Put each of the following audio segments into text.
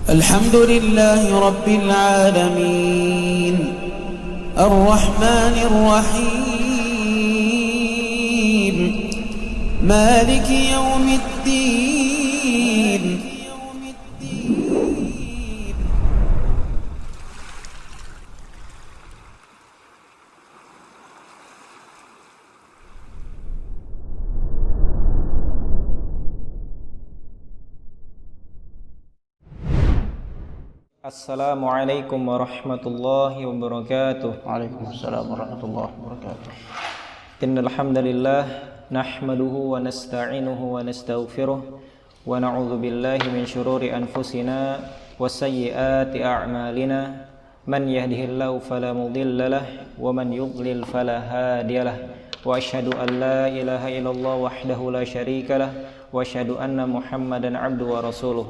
الحمد لله رب العالمين الرحمن الرحيم مالك يوم الدين Assalamualaikum warahmatullahi wabarakatuh. Waalaikumsalam warahmatullahi wabarakatuh. Innal hamdalillah nahmaduhu wa nasta'inuhu wa nastaghfiruh wa na'udzu billahi min shururi anfusina wa sayyiati a'malina. Man yahdihillahu fala mudilla lahu wa man yudlil fala hadiyalah. Wa asyhadu an la ilaha illallah wahdahu la syarika lah wa asyhadu anna Muhammadan 'abduhu wa rasuluh.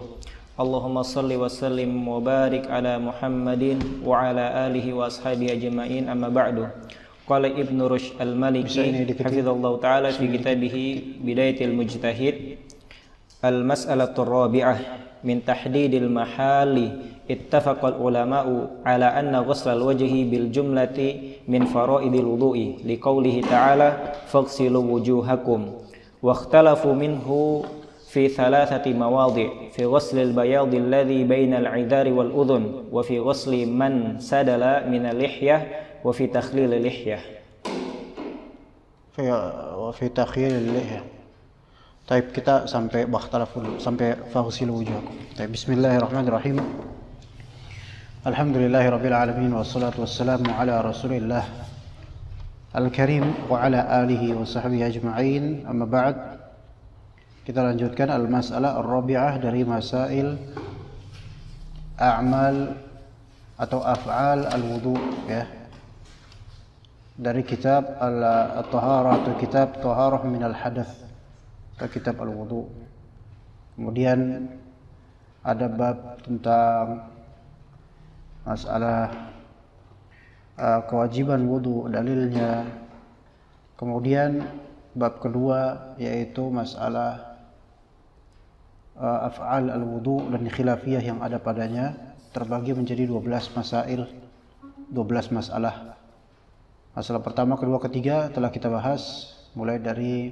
Allahumma salli wa sallim wa barik ala Muhammadin wa ala alihi wa ashabihi ajma'in, amma ba'du. Qala Ibnu Rushd al-Maliki hafizallahu ta'ala fi kitabihi Bidayatul Mujtahid, al-mas'alatur rabi'ah min tahdidil mahali. Ittafaqal ulama'u ala anna ghuslal wajhi bil jumlati min faraidil wudu'i liqaulihi ta'ala faghsilu wujuhakum wa ikhtalafu minhu في ثلاثة مواضع في غسل البياض الذي بين العذار والأذن وفي غسل من سدل من اللحية وفي تخليل اللحية وفي تخليل اللحية. طيب kita sampai bakhtalafu sampai faghsilu wujuhakum. Baik, bismillahirrahmanirrahim. Alhamdulillahirabbil alamin wassalatu wassalamu ala Rasulillah al-karim wa ala alihi wa sahbihi ajma'in. Amma ba'd. Kita lanjutkan al-mas'alah ar-rabi'ah dari masail a'mal atau af'al al-wudu, ya, dari kitab at-taharah atau kitab taharah min al-hadath atau kitab al-wudu. Kemudian ada bab tentang masalah kewajiban wudu, dalilnya. Kemudian bab kedua yaitu masalah af'al al-wudu dan khilafiyah yang ada padanya, terbagi menjadi 12 masail, 12 masalah. Masalah pertama, kedua, ketiga telah kita bahas, mulai dari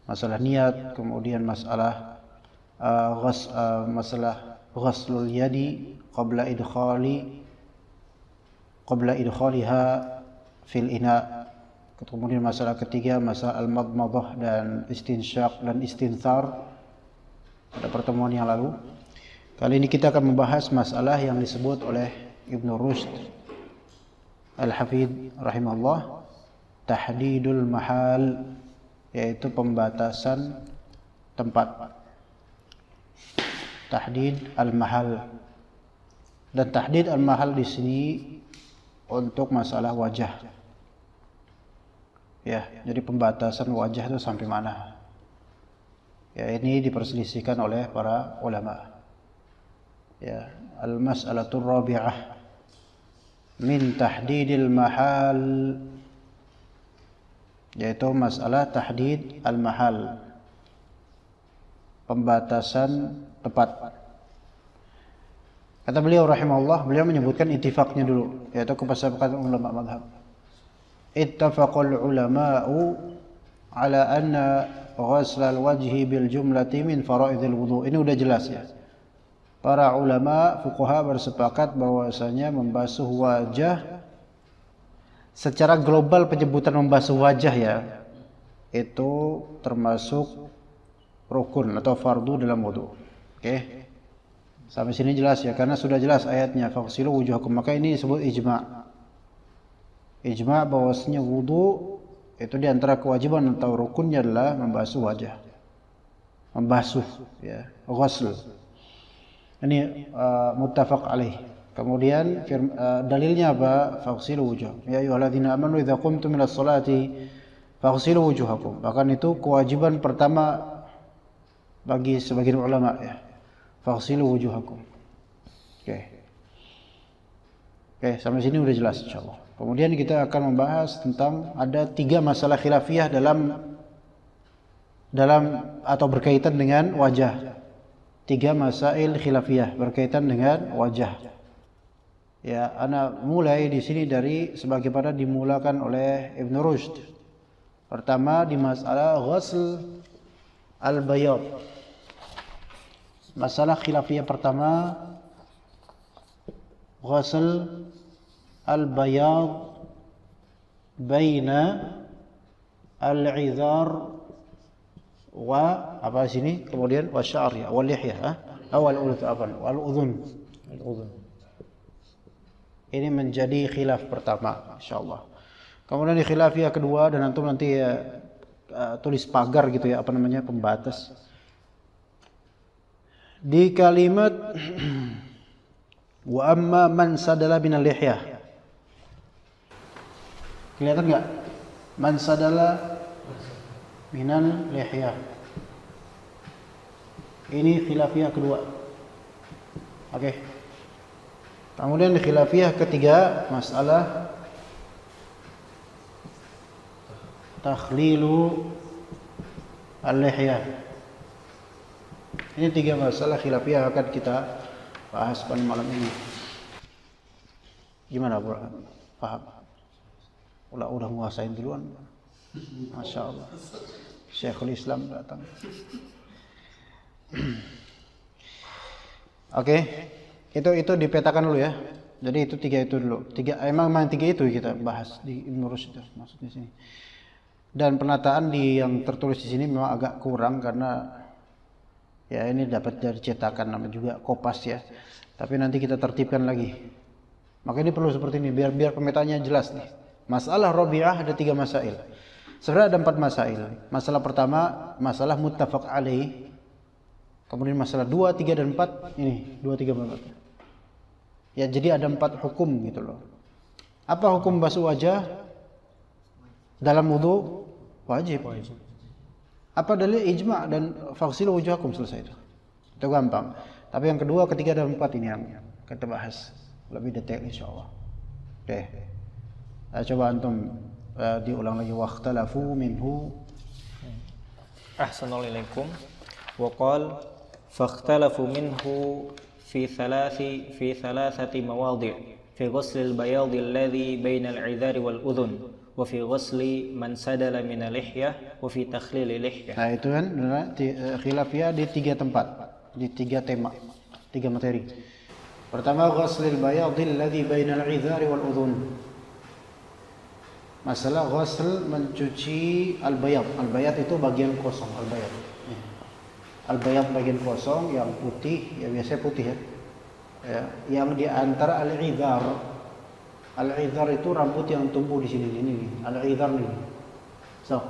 masalah niat, kemudian masalah masalah ghuslul yadi qabla idkhaliha fil ina. Kemudian masalah ketiga, masalah al-madmadah dan istinsyaq dan istinthar pada pertemuan yang lalu. Kali ini kita akan membahas masalah yang disebut oleh Ibnu Rushd al-Hafidh rahimahullah tahdidul mahal, yaitu pembatasan tempat. Tahdid al-mahal. Dan tahdid al-mahal di sini untuk masalah wajah. Ya, jadi pembatasan wajah itu sampai mana? Ya, ini diperselisihkan oleh para ulama. Ya, al-mas'alatur rabi'ah min tahdidil mahal, yaitu masalah tahdid al-mahal, pembatasan tempat. Kata beliau rahimahullah, beliau menyebutkan ittifaqnya dulu, yaitu kesepakatan ulama mazhab. Ittafaqal ulama'u ala anna ghuslal wajhi bil jumlati min faraidil wudu. Ini udah jelas, ya. Para ulama fuqaha bersepakat bahwasanya membasuh wajah secara global, penyebutan membasuh wajah, ya, itu termasuk rukun atau fardu dalam wudu. Oke. Sampai sini jelas, ya, karena sudah jelas ayatnya faghsilu wujuhakum, maka ini disebut ijma'. Ijma' bahwasanya wudu itu di antara kewajiban atau rukunnya adalah membasuh wajah. Membasuh, ya, ghusl. Ini muttafaq alaih. Kemudian dalilnya apa? Faghsilu wujuhakum. Ya ayyuhalladzina amanu idza qumtum minas sholati faghsilu wujuhakum. Bahkan itu kewajiban pertama bagi sebagian ulama, ya. Faghsilu wujuhakum. Oke. Oke, sampai sini udah jelas insyaallah. Kemudian kita akan membahas tentang ada 3 masalah khilafiyah dalam atau berkaitan dengan wajah. 3 masail khilafiyah berkaitan dengan wajah. Ya, ana mulai di sini dari sebagaimana dimulakan oleh Ibn Rushd. Pertama di masalah ghusl al-bayad. Masalah khilafiyah pertama ghusl al-bayad baina al-'idhar wa apa sini kemudian wasya'ar ya wal lihya awal udhun. Ini menjadi khilaf pertama insyaallah. Kemudian di khilafiyah kedua dan antum nanti tulis pagar gitu ya, apa namanya, pembatas. Di kalimat wa amma man sadala minal lihyah. Kelihatan enggak? Man sadala minal lihyah. Ini khilafiyah kedua. Oke. Kemudian di khilafiyah ketiga masalah takhlilu al-lihyah. Ini 3 masalah khilafiyah akan kita bahas pada malam ini. Gimana bro? Paham? Udah nguasain duluan. Masya Allah. Syekhul Islam datang. Oke. Itu dipetakan dulu ya. Jadi itu 3 itu dulu. Emang 3 itu kita bahas di Ibn Rushd itu maksudnya sini. Dan penataan yang tertulis di sini memang agak kurang karena ya ini dapat dari cetakan nama juga Kopas ya. Tapi nanti kita tertibkan lagi. Maka ini perlu seperti ini biar pemetaannya jelas nih. Masalah Rabi'ah ada 3 masail. Sebenarnya ada 4 masail. Masalah pertama masalah muttafaq alaih. Kemudian masalah 2, 3 dan 4 ini 2, 3, 4. Ya jadi ada 4 hukum gitu loh. Apa hukum basuh wajah dalam wudu? Wajib. Apa dalil ijma' dan faghsilu wujuhakum, selesai itu. Itu gampang. Tapi yang kedua, ketiga dan 4 ini yang kita bahas lebih detail insyaallah. Oke. Coba antum diulang lagi waqtalafu minhu. Ahsanalaikum. Wa qala fakhtalafu minhu في ثلاثة مواضع في غسل البياض الذي بين العذار والأذن وفي غسل من سدل من اللحية وفي تخليل اللحية. Nah itu kan khilafiyah di 3 tempat, di 3 tema, 3 materi. Pertama ghuslil bayadhi alladhi bainal 'idhari wal udhun. Masalah ghusl mencuci al-bayad. Al-bayad itu bagian kosong, al-bayad. Al-bayad bagian kosong yang putih, ya biasanya putih ya. Yang di antara al-'idhar. Al-'idhar itu rambut yang tumbuh di sini ini. Al-'idhar nih. So.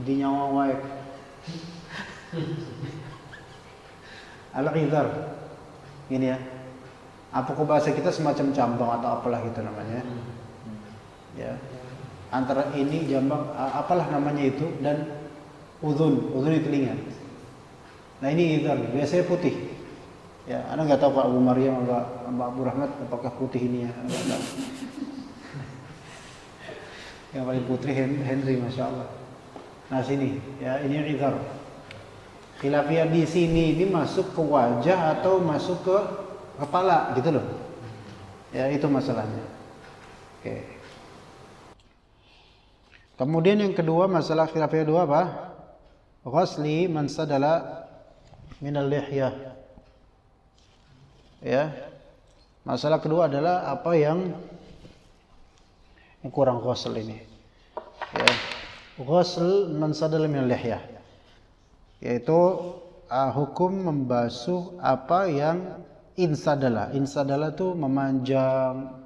Di nyawa wae. Al-'idhar. Ini ya. Apa kok bahasa kita semacam jambang atau apalah gitu namanya. Ya. Antara ini jambang apalah namanya itu dan udhun di telinga. Nah ini idhar, biasanya putih. Ya, Anda nggak tahu Pak Abu Maryam, Mbak Abu Rahmat apakah putih ini ya? Enggak. Yang paling putih Henry, masya Allah. Nah sini, ya ini idhar. Khilafiyah di sini ini masuk ke wajah atau masuk ke kepala, gitu loh. Ya itu masalahnya. Oke. Kemudian yang kedua masalah khilafiyah 2 apa? Ghusli man sadala minal lihyah. Ya. Masalah kedua adalah apa yang kurang ghusl ini. Ya. Ghusl man sadala minal lihyah. Yaitu hukum membasuh apa yang insadala. Insadala itu memanjang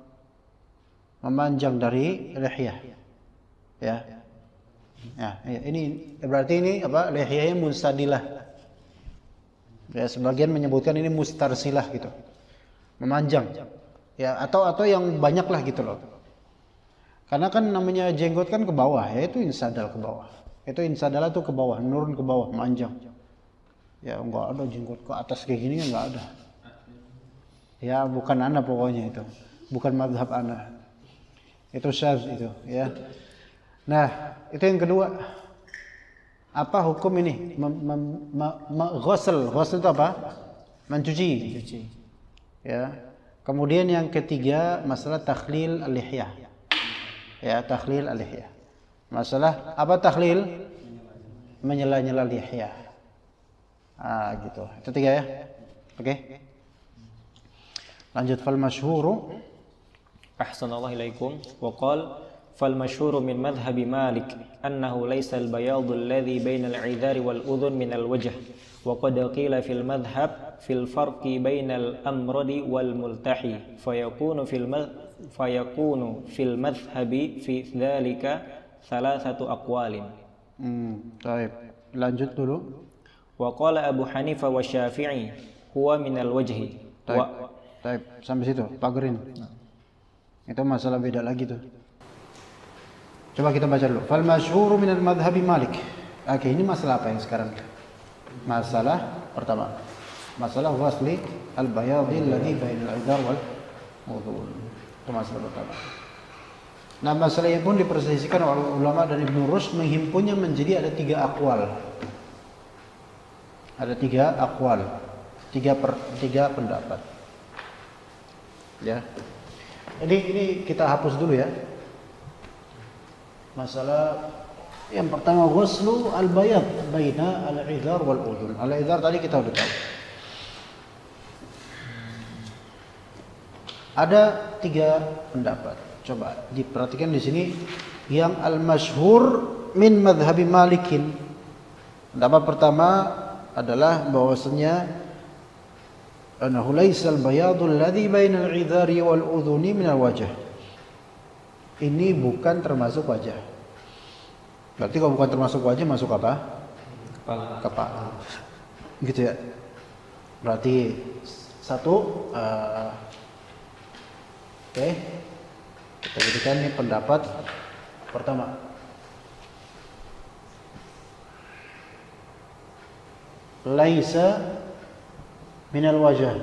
dari lihyah. Ya. Ya, ini berarti ini apa? Lihyahnya munsadilah. Ya, sebagian menyebutkan ini mustarsilah gitu. Memanjang. Ya, atau yang banyak lah gitu loh. Karena kan namanya jenggot kan ke bawah, ya itu insadal ke bawah. Itu insadala tuh ke bawah, menurun ke bawah, memanjang. Ya, enggak ada jenggot ke atas kayak gini enggak ada. Ya, bukan ana pokoknya itu. Bukan mazhab ana. Itu syadz itu, ya. Nah, itu yang kedua. Apa hukum ini? Ghusl itu apa? Mencuci. Ya. Kemudian yang ketiga masalah takhlil al-lihyah. Ya, takhlil al-lihyah. Masalah apa takhlil? Menyela-nyela lihyah. Gitu. Itu tiga ya. Oke. Lanjut fal masyhuru. Ahsanallahu ilaikum. Wa qala fal masyhuru min madhhab Malik annahu laysa al-bayad alladhi bayna al-'idhari wal udhun min al-wajh. Wa qad qila fil madhhab fil farqi bayna al-amradi wal multahi fayakunu fil madhhabi fi dhalika thalathatu aqwalin. Baik. Lanjut dulu. Wa qala Abu Hanifah wa Syafi'i huwa min al-wajhi. Baik. Sampai situ, pagerin. Itu masalah beda lagi tuh. Coba kita baca dulu. Fal masyhuru min al-madhhabi Malik. Oke, ini masalah apa yang sekarang? Masalah pertama. Masalah ghusli al-bayadhi alladhi bainal idhar wal udhun. Itu masalah pertama. Nah, masalah ini pun diperselisihkan oleh ulama dan Ibnu Rushd menghimpunnya menjadi ada 3 aqwal. Ada 3 aqwal. 3 pendapat. Ya. Ini kita hapus dulu ya. Masalah yang pertama ghuslu al-bayad baina al-idhar wal udhun. Al-idhar tadi kita udah tahu. Ada 3 pendapat. Coba diperhatikan di sini yang al-masyhur min madhhabi Malikin. Pendapat pertama adalah bahwasanya annahu laysa al-bayadu alladhi baina al-'idhari wal udhuni min al-wajh. Ini bukan termasuk wajah. Berarti kalau bukan termasuk wajah masuk apa? Kepala. Gitu ya. Berarti satu oke. Kita berikan ini pendapat pertama. Laisa minal wajah.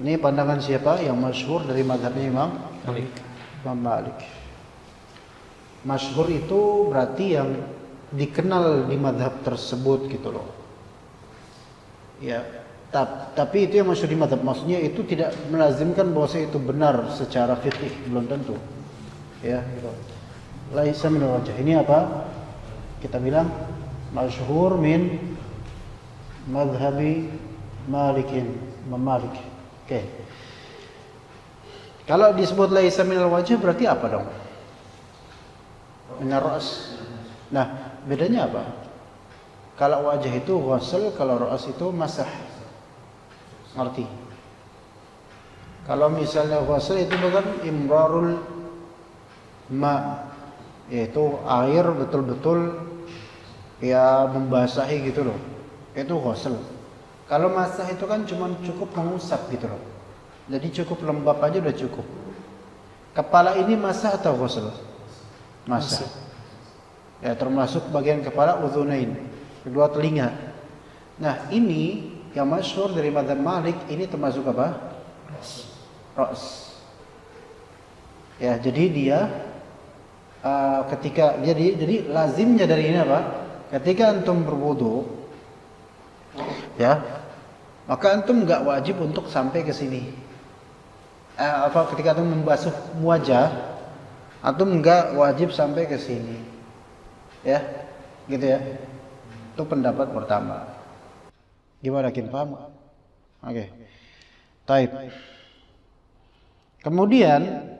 Ini pandangan siapa? Yang masyhur dari mazhabnya Imam Malik. Masyhur itu berarti yang dikenal di mazhab tersebut gitu loh. Ya, tapi itu yang masyhur di mazhab. Maksudnya itu tidak melazimkan bahwa itu benar secara fikih, belum tentu. Ya, gitu. Laisa minal wajah. Ini apa? Kita bilang masyhur min madhhabi Malikin, Malik. Oke. Kalau disebut laisa minal wajah berarti apa dong? Minar ra's. Nah, bedanya apa? Kalau wajah itu ghusl, kalau ra's itu masah. Ngerti? Kalau misalnya ghusl itu bukan imrarul ma, yaitu air betul-betul ya membasahi gitu loh. Itu ghusl. Kalau masah itu kan cuma cukup mengusap gitu loh. Jadi cukup lembab aja udah cukup. Kepala ini masah atau ghusl? Masah. Ya, termasuk bagian kepala udhunain, kedua telinga. Nah, ini yang masyhur dari mazhab Malik ini termasuk apa? Ra's. Ya, jadi dia ketika jadi lazimnya dari ini apa? Ketika antum berwudu, ya, maka antum enggak wajib untuk sampai ke sini. Ketika antum membasuh wajah, antum enggak wajib sampai ke sini. Ya, gitu ya. Itu pendapat pertama. Gimana, kin paham? Oke. Taib. Kemudian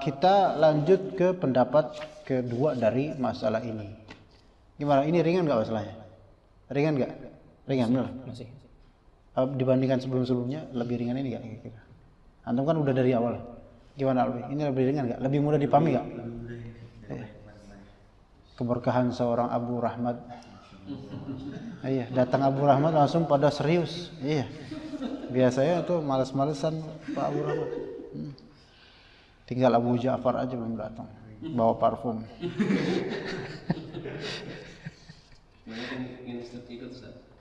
kita lanjut ke pendapat kedua dari masalah ini. Gimana? Ini ringan enggak masalahnya? Ringan enggak? Ringan benar? Masih. Dibandingkan sebelum-sebelumnya lebih ringan ini enggak kira-kira? Antum kan udah dari awal. Gimana lebih? Ini lebih ringan enggak? Lebih mudah dipahami enggak? Keberkahan seorang Abu Rahmat. Iya, datang Abu Rahmat langsung pada serius. Iya. Biasanya tuh malas-malesan Pak Abu Rahmat. Tinggal Abu Ja'far aja belum datang. Bawa parfum.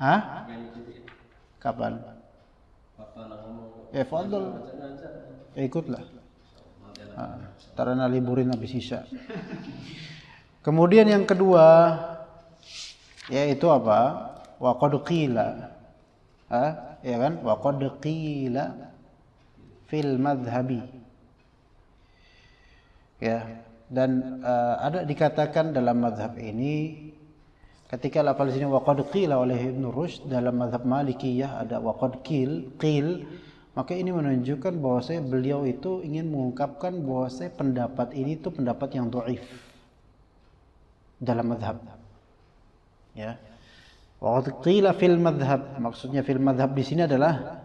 Hah? Kapan? Fadl. Ikutlah. Tarana liburin habis isya. Kemudian yang kedua yaitu apa? Wa qad qila. Ya kan? Wa qad qila fil madhhabi. Ya, dan ada dikatakan dalam mazhab ini ketika lafaz ini wa qad qila oleh Ibnu Rushd dalam mazhab Malikiyah ada wa qad qil, maka ini menunjukkan bahwasanya beliau itu ingin mengungkapkan bahwasanya pendapat ini itu pendapat yang dhaif dalam mazhab. Ya. Wa qad qila fil madhhab, maksudnya fil madhhab di sini adalah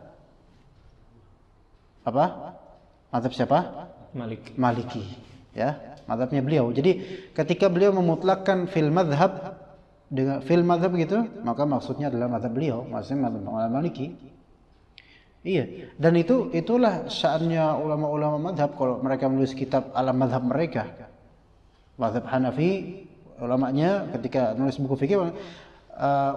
apa? Mazhab siapa? Maliki. Ya, mazhabnya beliau. Jadi ketika beliau memutlakkan fil madhhab dengan fil madhhab gitu, maka maksudnya adalah mazhab beliau, maksudnya mazhab Maliki. Iya, dan itulah sya'annya ulama-ulama mazhab kalau mereka menulis kitab alam mazhab mereka. Mazhab Hanafi ulamanya ketika nulis buku fikih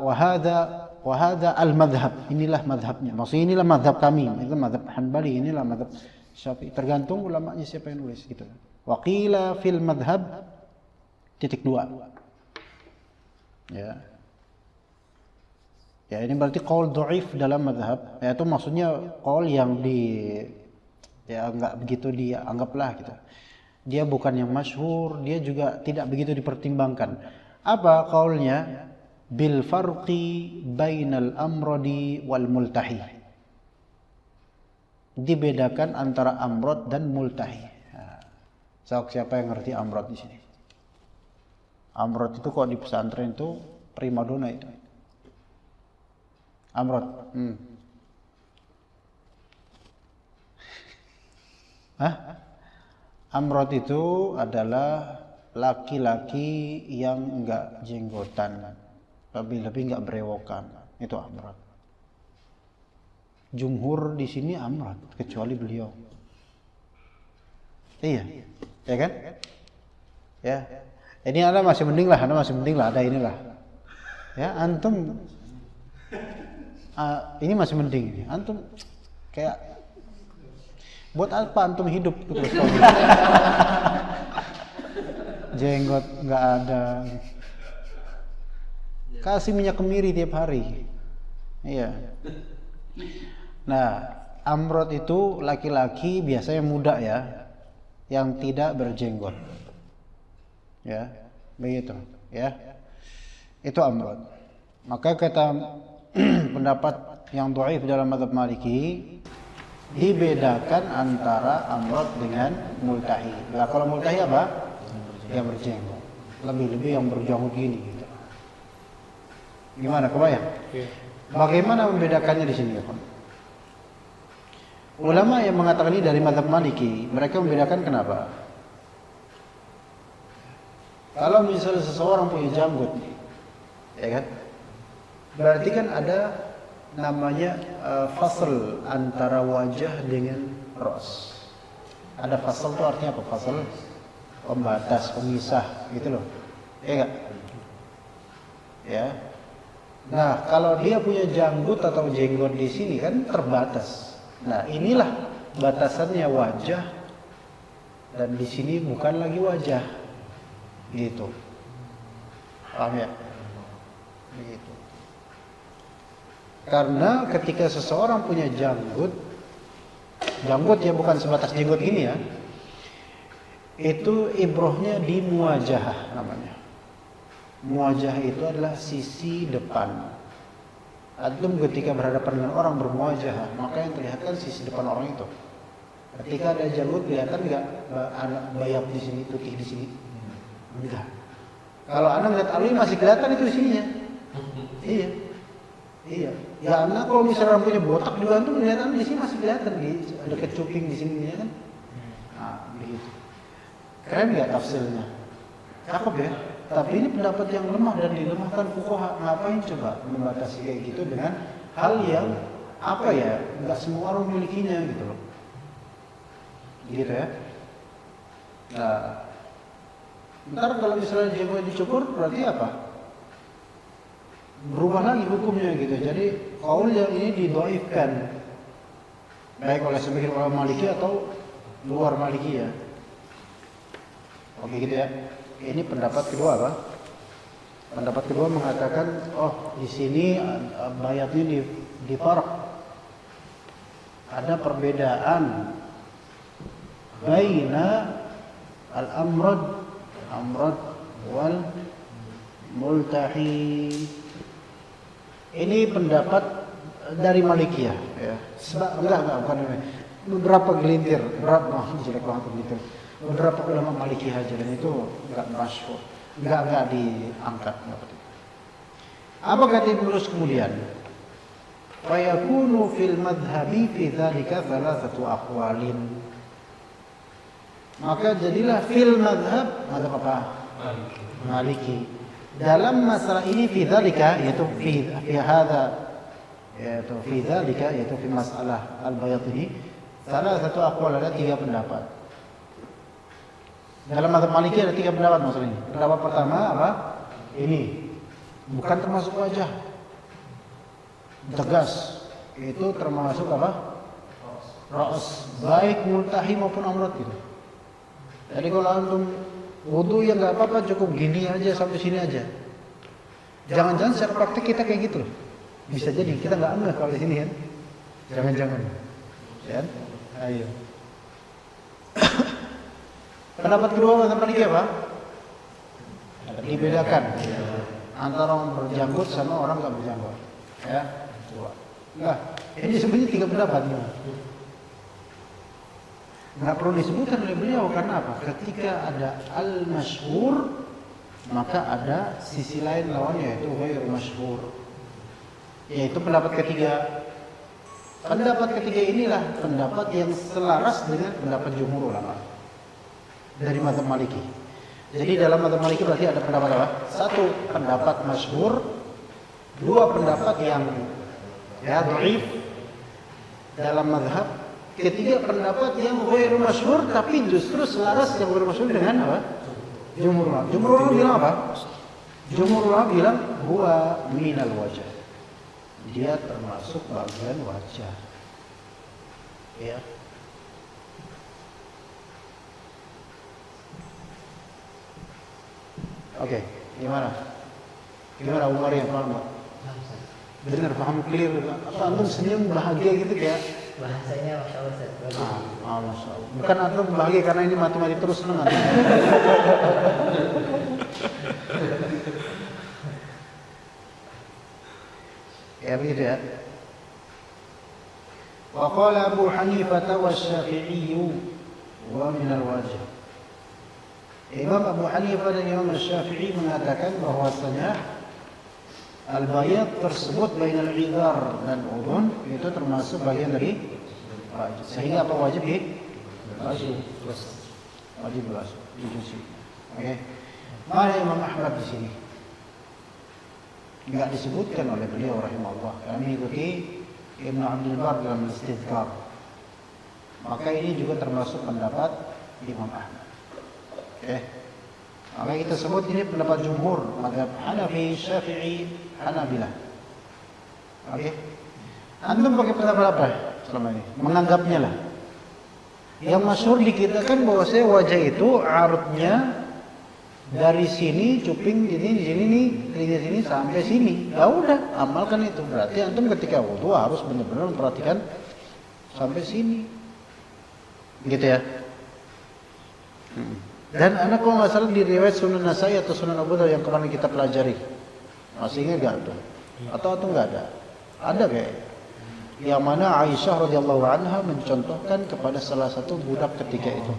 wa hadza al-madhhab, inilah mazhabnya. Maksudnya inilah mazhab kami, itu mazhab Hanbali, inilah mazhab Syafi'i. Tergantung ulamanya siapa yang nulis gitu. Wa qila fil madhhab titik 2. Ya. Ya, ini berarti qaul dhaif dalam mazhab. Ya, itu maksudnya qaul yang enggak begitu dianggaplah gitu. Dia bukan yang masyhur, dia juga tidak begitu dipertimbangkan. Apa qaulnya? Bil farqi bainal amradi wal multahi. Dibedakan antara amrad dan multahi. Siapa yang ngerti amrad di sini? Amrad itu kok di pesantren itu primadona itu. Amrad. Amrad itu adalah laki-laki yang enggak jenggotan, lebih-lebih enggak berewokan. Itu amrad. Jumhur di sini amrad kecuali beliau. Iya. Ya kan? Ya. Ini Anda masih mending lah, ada inilah. Ya, antum ini masih mending. Antum kayak buat apa antum hidup terus jenggot nggak ada, kasih minyak kemiri tiap hari. Iya. Nah, amrod itu laki-laki biasanya muda ya, yang tidak berjenggot. Ya, begitu. Ya, itu amrod. Maka kata pendapat yang dhaif dalam mazhab Maliki, dibedakan antara amrod dengan multahi. Nah, kalau multahi apa? Yang berjenggot. Lebih-lebih yang berjenggot gini gitu. Gimana, kebayang? Bagaimana membedakannya di sini, ya, Pak? Ulama yang mengatakan ini dari mazhab Maliki, mereka membedakan kenapa? Kalau misalnya seseorang punya janggut, ya kan? Berarti kan ada namanya fasl antara wajah dengan ras. Ada fasl itu artinya apa? Fasl pembatas, pemisah gitu loh. Ya enggak? Ya. Nah, kalau dia punya janggut atau jenggot di sini kan terbatas. Nah, inilah batasannya wajah, dan di sini bukan lagi wajah. Gitu. Paham ya? Begitu. Karena ketika seseorang punya janggut ya bukan sebatas jenggot gini ya, itu ibrohnya di muwajahah namanya. Muwajah itu adalah sisi depan. Antum ketika berhadapan dengan orang bermuwajah, maka yang terlihat kan sisi depan orang itu. Ketika ada janggut kelihatan enggak bayab di sini, putih di sini? Enggak. Kalau Anda melihat alwi masih kelihatan itu sininya. Iya. Iya. Ya Anda kalau misalnya rambutnya botak juga antum kelihatan di sini masih kelihatan ada kecuping di sini ya kan? Nah, begitu. Keren enggak tafsirnya? Cakep ya. Tapi ini pendapat yang lemah dan dilemahkan fuqaha. Ngapain coba membatasi kayak gitu dengan hal yang apa ya? Enggak semua orang memilikinya gitu loh. Gitu ya. Nah, ntar kalau misalnya jenggot dicukur berarti apa? Berubah lagi hukumnya gitu. Jadi qaul yang ini didhaifkan baik oleh sebagian ulama Maliki atau luar Maliki ya. Oke gitu ya. Ini pendapat kedua apa? Pendapat kedua mengatakan, oh di sini bayatnya di farq. Ada perbedaan baina al-amrad wal multahi. Ini pendapat dari Malikiyah ya. Sebab bukan ini. Beberapa gelintir, jelek banget gelintir. Beberapa ulama Malikiyah aja dan itu enggak masyhur. Enggak diangkat. Apa kata Ibnu Rus kemudian? Fa yakunu fil madhhabi fi dzalika thalathatu aqwalin. Maka jadilah fil madhhab apa? Maliki. Dalam masalah ini fi dzalika yaitu fi hadza yaitu fi dzalika yaitu fi masalah al-bayat ini salah satu aqwal, ada 3 pendapat. Dalam mazhab Maliki ada 3 pendapat masalah ini. Pendapat pertama apa? Ini bukan termasuk wajah. Tegas. Itu termasuk apa? Ra's, baik multahi maupun amrad gitu. Jadi kalau antum wudu ya enggak apa-apa, cukup gini aja sampai sini aja. Jangan-jangan secara praktik kita kayak gitu loh. Bisa jadi kita enggak angah kalau di sini kan. Jangan-jangan. Ya. Ayo. Pendapat kedua mazhab Maliki apa? Dibedakan antara orang berjanggut sama orang enggak berjanggut. Ya. Nah, ini sebenarnya 3 pendapat nih. Nggak perlu disebutkan oleh beliau karena apa? Ketika ada al-masyhur maka ada sisi lain lawannya yaitu ghairu masyhur. Yaitu pendapat ketiga. Pendapat ketiga inilah pendapat yang selaras dengan pendapat jumhur ulama dari mazhab Maliki. Jadi dalam mazhab Maliki berarti ada pendapat apa? 1 pendapat masyhur, 2 pendapat yang ya dhaif dalam mazhab, ketiga pendapat yang ghairu masyhur tapi justru selaras yang ghairu masyhur dengan apa? Jumhur ulama. Jumhur ulama bilang apa? Jumhur ulama bilang huwa minal wajah. Dia termasuk bagian wajah. Ya. Oke, gimana? Gimana Umar yang paham? Benar, paham clear. Apa antum senyum bahagia gitu ya? Bahasanya Masya Allah Ustaz. Masya Allah. Bukan antum bahagia karena ini mati-mati terus senang. Ya begitu ya. Wa qala Abu Hanifah wa Syafi'i wa min al-wajib. Imam Abu Hanifah dan Imam Syafi'i mengatakan bahwasanya al-bayat tersebut bainal idhar dan udhun itu termasuk bagian dari wajib. Sehingga apa wajib wajib basuh. Oke. Mana Imam Ahmad di sini? Enggak disebutkan oleh beliau rahimahullah. Kami ikuti Ibnu Abdul Bar dalam Istidhkar. Maka ini juga termasuk pendapat Imam Ahmad. Oke. Maka kita sebut ini pendapat jumhur, mazhab Hanafi, Syafi'i, Hanabilah. Oke. Antum pakai pendapat apa selama ini? Menganggapnya lah. Yang masyhur di kita kan bahwa wajah itu arutnya dari sini, cuping ini di sini nih, telinga sini sampai sini. Ya udah, amalkan itu. Berarti antum ketika wudu harus benar-benar memperhatikan sampai sini. Gitu ya. Dan anak kalau nggak salah di riwayat Sunan Nasai atau Sunan Abu Dawud yang kemarin kita pelajari, masih ingat nggak tuh? Atau nggak ada? Ada kayak yang mana Aisyah radhiyallahu anha mencontohkan kepada salah satu budak ketika itu.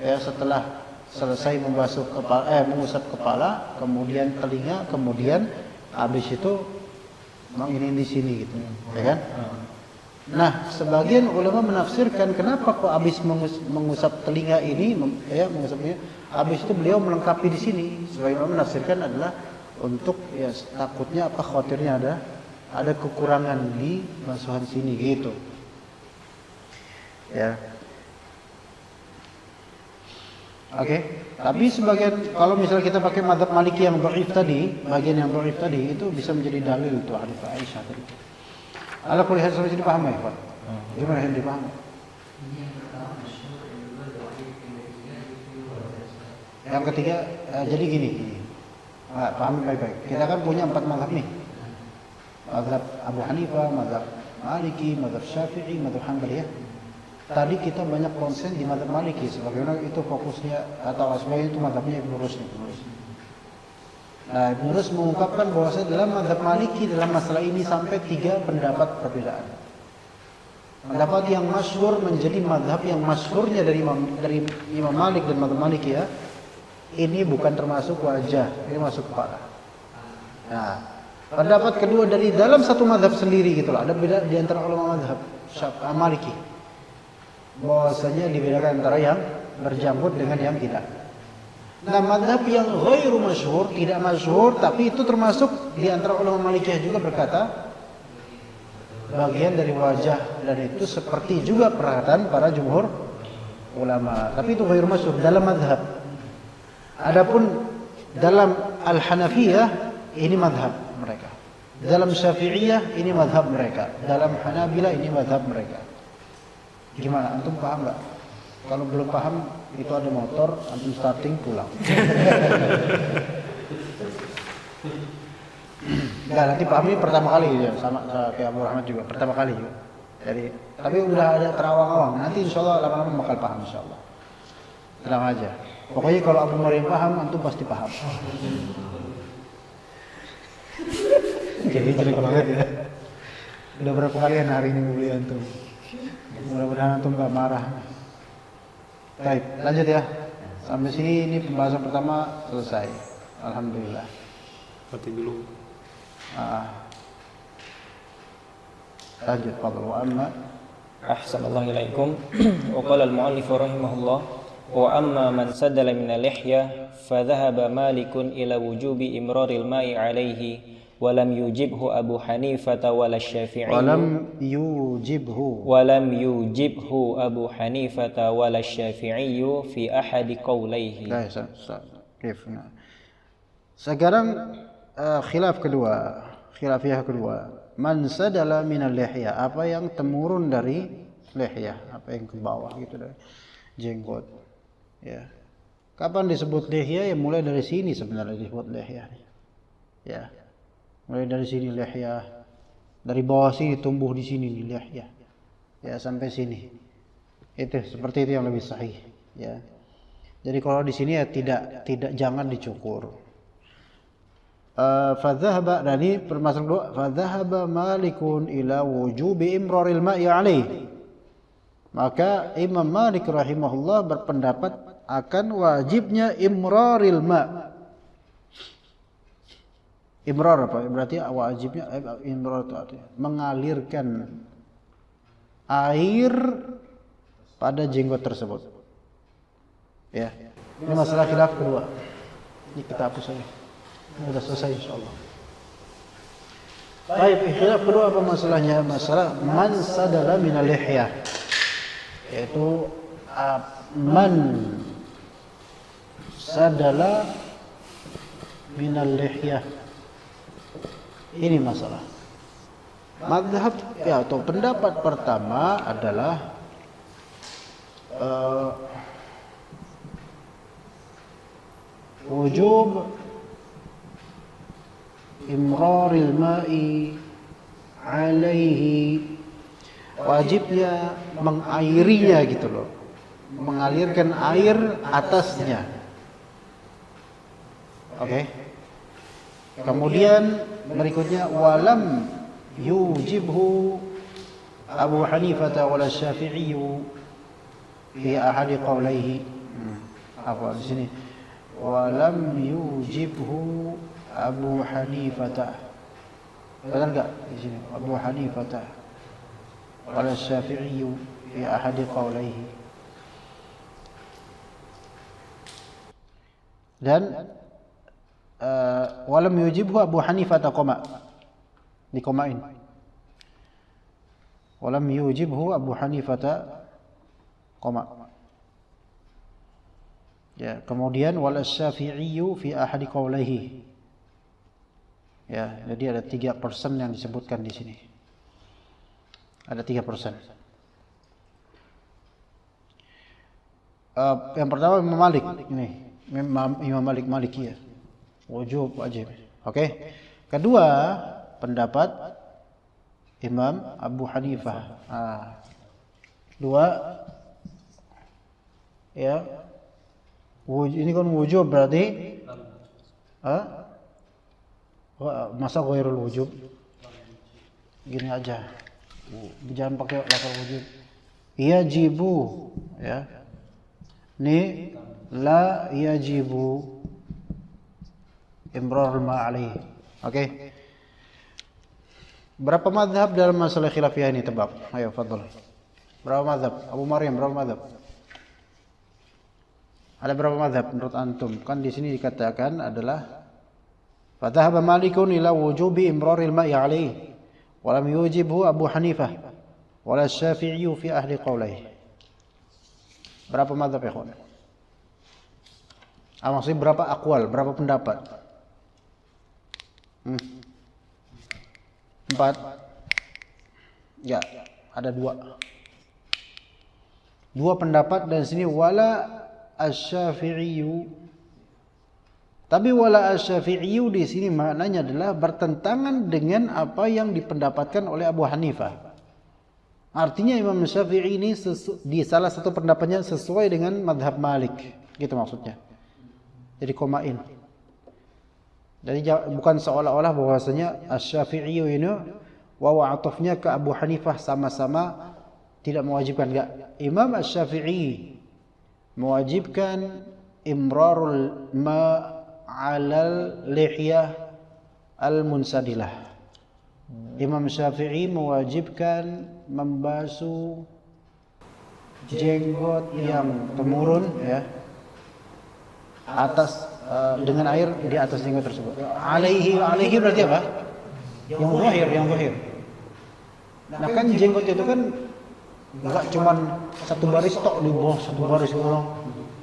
Ya setelah selesai membasuh kepala, mengusap kepala, kemudian telinga, kemudian habis itu ini di sini gitu, ya kan? Nah, sebagian ulama menafsirkan kenapa kok habis mengusap telinga ini, ya mengusapnya, habis itu beliau melengkapi di sini. Sebagian ulama menafsirkan adalah untuk ya takutnya apa khawatirnya ada kekurangan di basuhan sini gitu. Ya. Oke. Tapi sebagian kalau misalnya kita pakai mazhab Maliki yang dhaif tadi, bagian yang dhaif tadi itu bisa menjadi dalil untuk hadis Aisyah tadi. Ala kulli hal sampai sini paham ya, Pak? Gimana yang dipaham? Yang ketiga, jadi gini. Pahami baik-baik. Kita kan punya 4 mazhab nih. Mazhab Abu Hanifah, mazhab Maliki, mazhab Syafi'i, mazhab Hambali ya. Tadi kita banyak konsen di mazhab Maliki, sebagaimana itu fokusnya atau asbabnya itu mazhabnya Ibnu Rus. Nah, Ibnu Rus mengungkapkan bahwasanya dalam mazhab Maliki dalam masalah ini sampai 3 pendapat perbedaan. Pendapat yang masyhur menjadi mazhab yang masyhurnya dari Imam Malik dan mazhab Maliki ya. Ini bukan termasuk wajah, ini masuk kepala. Nah, pendapat kedua dari dalam satu mazhab sendiri gitulah. Ada beda di antara ulama mazhab Maliki. Bahwasanya dibedakan antara yang berjangkut dengan yang tidak. Nah, mazhab yang ghairu masyhur, tidak masyhur, tapi itu termasuk di antara ulama Malikiyah juga berkata bagian dari wajah, dan itu seperti juga perkataan para jumhur ulama. Tapi itu ghairu masyhur dalam mazhab. Adapun dalam Al-Hanafiyah ini mazhab mereka. Dalam Syafi'iyah ini mazhab mereka. Dalam Hanabilah ini mazhab mereka. Gimana? Antum paham nggak? Kalau belum paham, itu ada motor, antum starting pulang. Enggak, nanti pahamnya pertama kali ya, sama kayak Abu Rahmat juga, pertama kali juga. Jadi, tapi udah ada terawang-awang. Nanti insya Allah lama-lama bakal paham insya Allah. Tenang aja. Pokoknya kalau Abu Maryam paham, antum pasti paham. Jadi jelek banget ya. Udah berapa kali hari ini beli antum? Mudah-mudahan antum gak marah. Baik, lanjut ya. Sampai sini ini pembahasan pertama selesai. Alhamdulillah. Mati dulu. Lanjut, fadhal wa amma. Ahsanallahu ilaikum. Wa qala al-mu'allif rahimahullah wa amma man sadala min al-lihya fa dhahaba Malikun ila wujubi imraril ma'i alayhi ولم يجبه أبو حنيفة ولا الشافعي ولم يجبه أبو حنيفة ولا الشافعي في أحد قوليه. Sekarang khilafiyah kedua. Man sadala minal lihya, apa yang temurun dari lihya, apa yang ke bawah gitu dari jenggot. Ya. Kapan disebut lihya? Ya mulai dari sini sebenarnya disebut lihya. Ya. Mulai dari sini lihya, dari bawah sini tumbuh di sini nih lihya, ya sampai sini. Itu seperti itu yang lebih sahih. Ya. Jadi kalau di sini ya tidak jangan dicukur. Fadzahaba, dan ini permasalahan kedua. Fadzahaba Malikun ila wujubi imraril ma'i alaih. Maka Imam Malik rahimahullah berpendapat akan wajibnya imraril ma'. Imrar apa? Berarti wajibnya imrar itu artinya mengalirkan air pada jenggot tersebut. Ya. Ini masalah khilaf kedua. Ini kita hapus aja. Ini sudah selesai insyaallah. Baik, khilaf kedua apa masalahnya? Masalah man sadala minal lihya. Yaitu man sadala minal lihya. Ini masalah. Mazhab ya, atau pendapat pertama adalah wujub imraril ma'i alaihi, wajibnya mengairinya gitu loh, mengalirkan air atasnya. Oke. Kemudian berikutnya walam yujibhu Abu Hanifah wala Syafi'i fi ahadi qawlaihi. Apa di sini? Walam yujibhu Abu Hanifah. Benar enggak di sini? Abu Hanifah wala Syafi'i fi ahadi qawlaihi. Dan walam yujibhu Abu Hanifah qoma, dikomain. Walam yujibhu Abu Hanifah qoma. Ya, kemudian wal Syafi'i fi ahadi qawlaihi. Ya, jadi ada 3% yang disebutkan di sini. Ada 3%. Yang pertama Imam Malik ini. Imam Malik Maliki ya. Wujub wajib. Oke. Kedua, pendapat Imam Abu Hanifah. Dua ya. Ini kan wujub berarti masa ghairul wujub? Gini aja. Jangan pakai lafaz wujub. Yajibu ya. Ini la yajibu imrarul ma'alih. Oke. Berapa mazhab dalam masalah khilafiyah ini tebak? Ayo fadhal. Berapa mazhab? Abu Maryam berapa mazhab? Ada berapa mazhab menurut antum? Kan di sini dikatakan adalah fadhahaba Malikun ila wujubi imraril ma'i alaihi wa lam yujibhu Abu Hanifah wa la Syafi'i fi ahli qawlihi. Berapa mazhab ya kawan? Maksudnya berapa aqwal, berapa pendapat? 4. Ya, ada 2. 2 pendapat dan sini wala asy-Syafi'i. Tapi wala asy-Syafi'i di sini maknanya adalah bertentangan dengan apa yang dipendapatkan oleh Abu Hanifah. Artinya Imam Syafi'i ini di salah satu pendapatnya sesuai dengan mazhab Malik, gitu maksudnya. Jadi komain. Jadi bukan seolah-olah bahwasanya Asy-Syafi'i ini waw atofnya ke Abu Hanifah sama-sama tidak mewajibkan, enggak. Imam Asy-Syafi'i mewajibkan imrarul ma 'alal lihyah al-munsadilah. Imam Syafi'i mewajibkan membasuh jenggot yang temurun ya atas dengan air di atas jenggot tersebut. Alaihi berarti apa? Yang zahir. Nah kan jenggot itu kan enggak cuman satu baris tok di bawah, satu baris ulang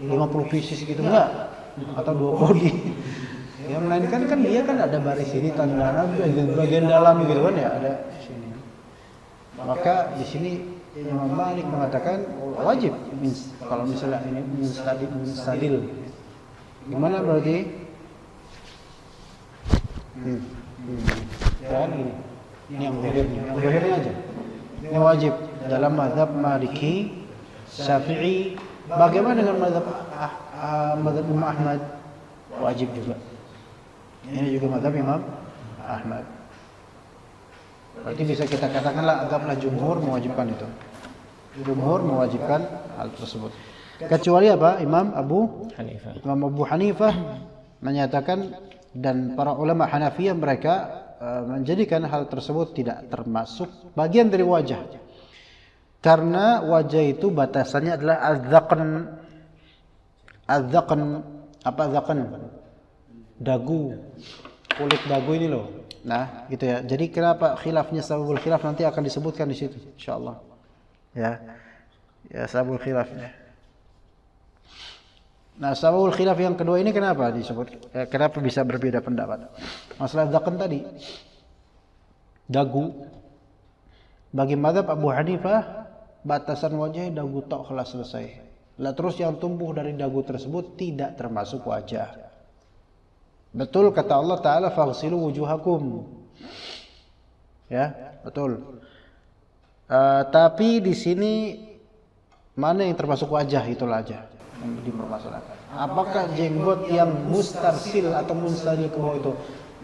50 pieces gitu enggak, atau 2 kodi. Yang melainkan kan dia kan ada baris ini tanda bagian dalam gitu kan ya, ada di sini. Maka di sini Imam Malik mengatakan wajib kalau misalnya ini munstadil. Gimana berarti? Dan ini yang zahirnya aja. Ini wajib dalam mazhab Maliki, Syafi'i. Bagaimana dengan mazhab Imam Ahmad? Wajib juga. Ini juga mazhab Imam Ahmad. Berarti bisa kita katakanlah anggaplah jumhur mewajibkan itu. Jumhur mewajibkan hal tersebut. Kecuali apa? Imam Abu Hanifah menyatakan dan para ulama Hanafiyah mereka menjadikan hal tersebut tidak termasuk bagian dari wajah. Karena wajah itu batasannya adalah az-zaqn. Apa zaqn? Dagu. Kulit dagu ini loh. Nah, gitu ya. Jadi kenapa khilafnya sababul khilaf nanti akan disebutkan di situ insyaallah. Ya. Ya sababul khilafnya. Nah, sababul khilaf yang kedua ini kenapa disebut? Kenapa bisa berbeda pendapat? Masalah zaqn tadi. Dagu. Bagi mazhab Abu Hanifah, batasan wajah dagu tok kelas selesai. Lah terus yang tumbuh dari dagu tersebut tidak termasuk wajah. Betul kata Allah Ta'ala faghsilu wujuhakum. Ya, betul. Tapi di sini mana yang termasuk wajah itulah aja yang dipermasalahkan. Apakah jenggot yang mustarsil atau munsadil ke bawah itu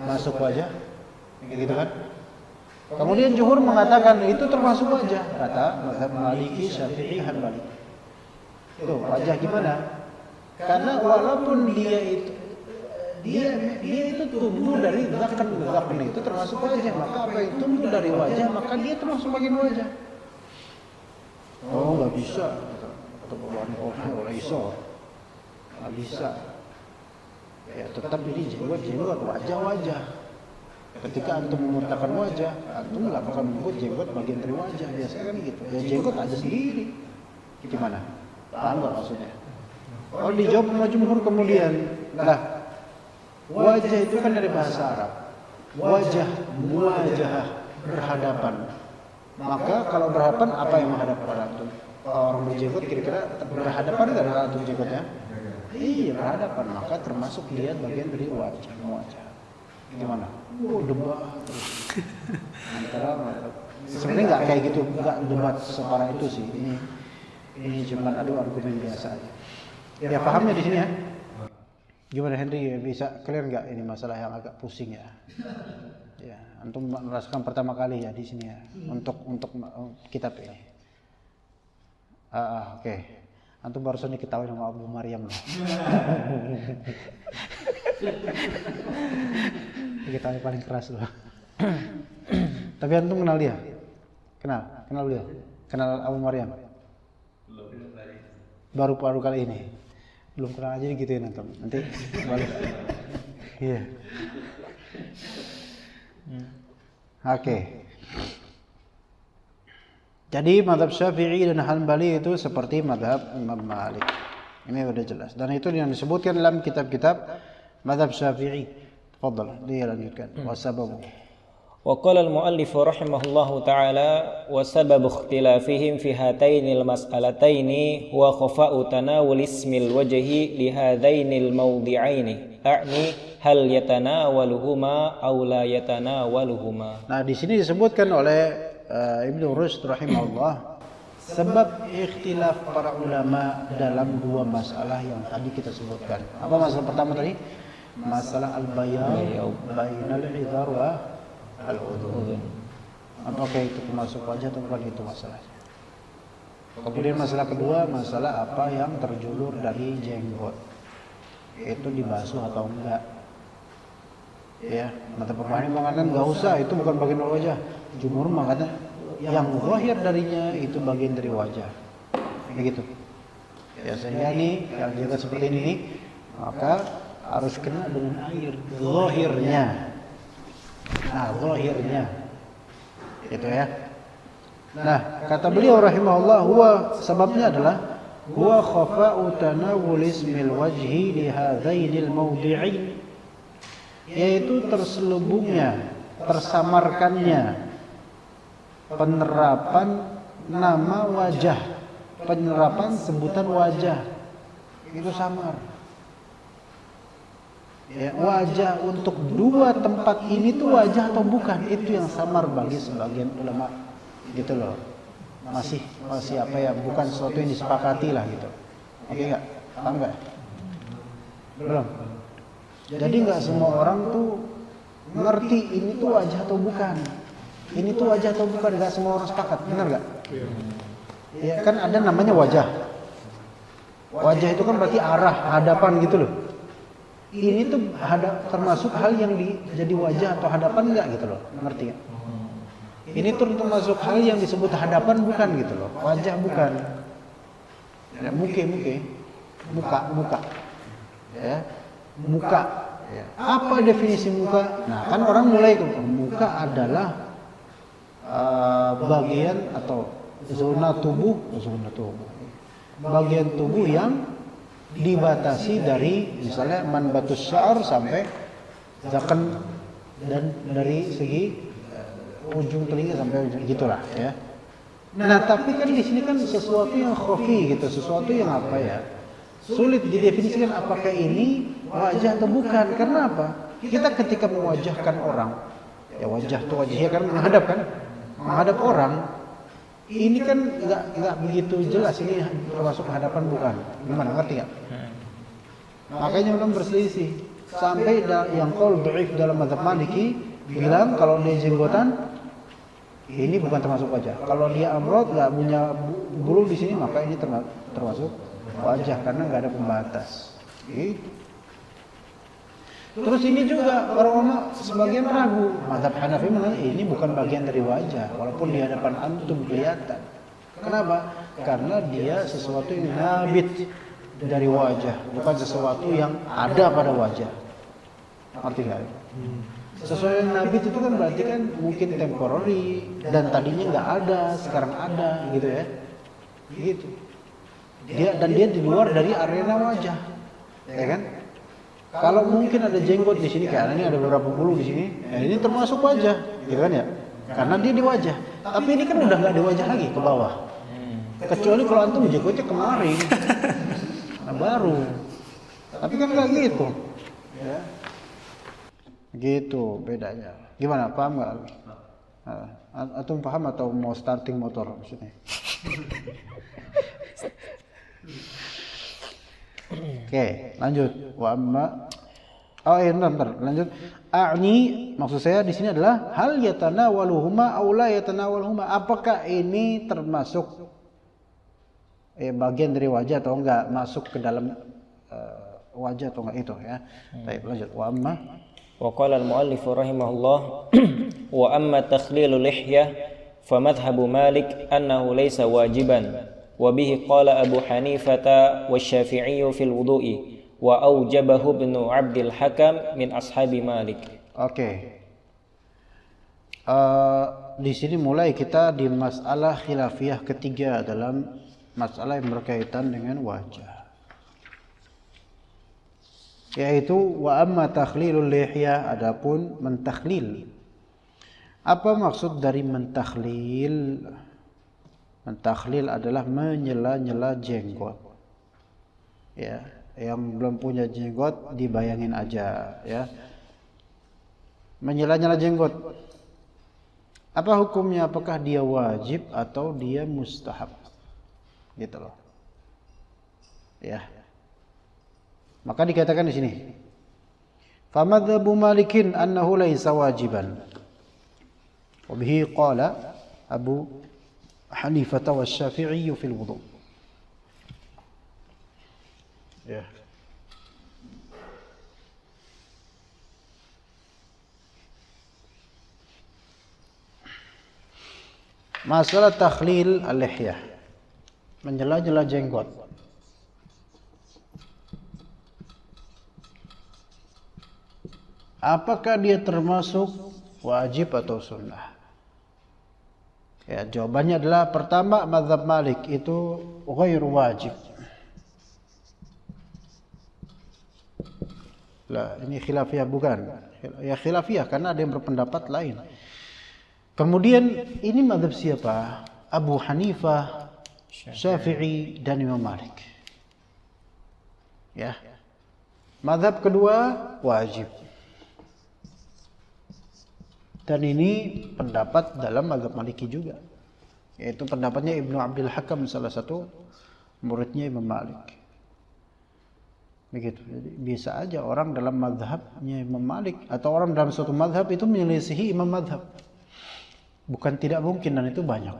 masuk wajah? Gitu kan? Kemudian jumhur mengatakan itu termasuk wajah, kata mazhab Maliki, Syafi'i, Hanbali. Itu wajah gimana? Karena walaupun dia itu tumbuh dari zaqn itu termasuk wajah, maka apa yang tumbuh dari wajah maka dia termasuk bagian wajah. Oh, enggak bisa. Atau orang iso. Enggak bisa. Ya tetap ini jenggot wajah. Ketika antum memutarkan wajah, antum enggak akan membuat jenggot bagian dari wajah, biasanya kan gitu. Ya jenggot ada sendiri. Gimana? Paham enggak maksudnya? Kalau dijawab sama jumhur kemudian, lah wajah itu kan dari bahasa Arab. Wajah, muwajahah, berhadapan. Maka kalau berhadapan apa yang menghadap pada antum? Kalau orang berjenggot kira-kira berhadapan enggak dengan antum jenggotnya? Iya, berhadapan, maka termasuk lihat bagian dari wajah. Gimana? Debat antara sebenarnya nggak kayak gitu, nggak debat separah itu sih. Ini cuma adu argumen biasa aja. Ya pahamnya di sini ya. Gimana Henry, bisa clear nggak ini masalah yang agak pusing ya? Ya, antum merasakan pertama kali ya di sini ya untuk kitab ini. Oke. Antum barusan diketahui sama Abu Maryam loh. Diketahui paling keras loh. Tapi antum kenal dia? Kenal dia? Kenal Abu Maryam? Baru kali ini. Belum kenal aja gituin antum. Nanti balik. Iya. Oke. Jadi mazhab Syafi'i dan Hanbali itu seperti mazhab Imam Malik. Ini sudah jelas. Dan itu yang disebutkan dalam kitab-kitab mazhab Syafi'i. Tafadhal, dia lanjutkan. Wasababu. وقال المؤلف رحمه الله تعالى وسبب اختلافهم في هاتين المسألتين هو خفاء تناول اسم الوجه لهذين الموضعين أعني هل يتناولهما أو لا يتناولهما. Nah, di sini disebutkan oleh Ibnu Rushd rahimahullah sebab ikhtilaf para ulama dalam dua masalah yang tadi kita sebutkan. Apa masalah pertama tadi? Masalah al-bayan bainal idhar wa al-udhun. Apakah itu termasuk wajah atau bukan, itu masalahnya. Kemudian masalah kedua, masalah apa yang terjulur dari jenggot, itu dibasuh atau enggak. Ya, mata pemahami mengatakan enggak usah, itu bukan bagian dari wajah. Jumhur mengatakan yang zahir darinya itu bagian dari wajah. Begitu. Ya, sehingga ini yang juga seperti ini, maka harus kena dengan air zahirnya. Nah, zahirnya itu ya. Nah, kata beliau rahimahullah, huwa sebabnya adalah huwa khafa'u tanawul ismil wajhi li hadzainil mawdi'ain, yaitu terselubungnya, tersamarkannya penerapan nama wajah, penerapan sebutan wajah itu samar. Ya, wajah untuk dua tempat ini tuh wajah atau bukan, itu yang samar bagi sebagian ulama gitu loh. Masih apa ya, bukan sesuatu yang disepakati lah gitu. Oke enggak? Paham enggak? Belum. Jadi enggak semua orang tuh ngerti ini tuh wajah atau bukan. Ini tuh wajah atau bukan, enggak semua orang sepakat, benar enggak? Ya kan ada namanya wajah. Wajah itu kan berarti arah, hadapan gitu loh. Ini tuh termasuk hal yang jadi wajah atau hadapan enggak gitu loh, ngerti ya? Ini tuh termasuk hal yang disebut hadapan bukan gitu loh, wajah bukan. Ya, muka, ya, muka. Ya. Apa definisi muka? Nah, kan orang mulai tuh, muka adalah bagian atau zona tubuh, bagian tubuh yang dibatasi dari misalnya manbatus sya'ar sampai zakan, dan dari segi ujung telinga sampai ujung gitulah ya. Nah, tapi kan di sini kan sesuatu yang khafi gitu, sesuatu yang apa ya, sulit didefinisikan apakah ini wajah atau bukan. Karena apa? Kita ketika mewajahkan orang, ya wajah itu wajahnya kan menghadap orang. Ini kan nggak begitu jelas ini termasuk hadapan bukan. Gimana, ngerti nggak? Makanya orang berselisih sampai yang qaul dhaif dalam mazhab Maliki bilang kalau dia jenggotan ini bukan termasuk wajah. Kalau dia amrod nggak punya bulu di sini maka ini termasuk wajah karena nggak ada pembatas. Gitu. Terus ini juga para ulama sebagian ragu. Mazhab Hanafi mengatakan ini bukan bagian dari wajah, walaupun di hadapan antum kelihatan. Kenapa? Karena dia sesuatu yang nabit dari wajah, bukan sesuatu yang ada pada wajah. Arti nggak? Sesuatu yang nabit itu kan berarti kan mungkin temporary dan tadinya nggak ada, sekarang ada, gitu ya. Gitu. Dia di luar dari arena wajah, ya kan? Kalau mungkin ada jenggot di sini, karena ini ada beberapa bulu di sini, ya ini termasuk wajah, gitu kan ya? Karena dia di wajah. Tapi ini kan udah nggak di wajah lagi, ke bawah. Kecuali kalau antum jenggotnya kemarin, nah baru, Tapi kan nggak gitu. Ya. Gitu bedanya. Gimana? Paham nggak? Atau paham atau mau starting motor maksudnya? Oke, lanjut. Wa amma bentar, lanjut. A'ni maksud saya di sini adalah hal yatanawaluhuma aw la yatanawaluhuma. Apakah ini termasuk bagian dari wajah atau enggak, masuk ke dalam wajah atau enggak itu ya. Baik, lanjut. Wa amma وقال المؤلف رحمه الله وأما تخليل اللحية فمذهب مالك أنه ليس واجبا وبه قال أبو حنيفة والشافعي في الوضوء وأوجبه ابن عبد الحكم من أصحاب مالك. Oke. Di sini mulai kita di masalah khilafiyah ketiga dalam masalah yang berkaitan dengan wajah. Yaitu wa amma takhlilul lihya, adapun mentakhlil. Apa maksud dari mentakhlil? Mentakhlil adalah menyela-nyela jenggot. Ya, yang belum punya jenggot dibayangin aja ya. Menyela-nyela jenggot. Apa hukumnya? Apakah dia wajib atau dia mustahab? Gitu loh. Ya. Maka dikatakan di sini, "Famadhabu Malikin annahu laisa wajiban." Wa bihi qala Abu Hanifah wa Syafi'i fil wudu'. Ya. Masalah takhlil al-lihyah, menyela-nyela jenggot. Apakah dia termasuk wajib atau sunnah? Ya, jawabannya adalah pertama, mazhab Malik itu ghairu wajib. Lah, ini khilafiyah bukan? Ya khilafiyah karena ada yang berpendapat lain. Kemudian ini mazhab siapa? Abu Hanifah, Syafi'i dan Imam Malik. Ya. Mazhab kedua wajib. Dan ini pendapat dalam mazhab Maliki juga. Yaitu pendapatnya Ibnu Abdul Hakam, salah satu muridnya Imam Malik. Begitu. Jadi bisa aja orang dalam mazhabnya Imam Malik atau orang dalam suatu mazhab itu menyelisihi imam mazhab. Bukan tidak mungkin, dan itu banyak.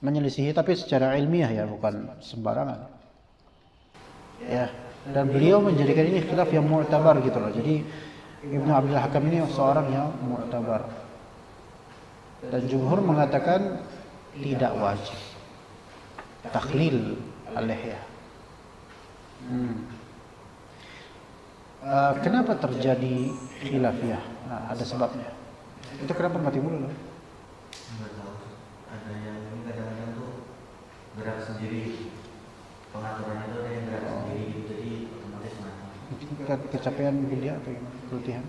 Menyelisihi tapi secara ilmiah ya, bukan sembarangan. Ya, dan beliau menjadikan ini khilaf yang mu'tabar gitu loh. Jadi Ibnu Abdul Hakam ini seorang yang mu'tabar. Dan jumhur mengatakan tidak wajib takhlil al-lihyah. Kenapa terjadi khilafiyah? Nah, ada sebabnya. Itu kenapa mati mulu loh? Nggak tahu. Ada yang ini kadang-kadang tuh gerak sendiri. Pengaturannya itu ada yang gerak sendiri, jadi otomatis mati. Kecapean mungkin dia atau gimana? Kelutihan?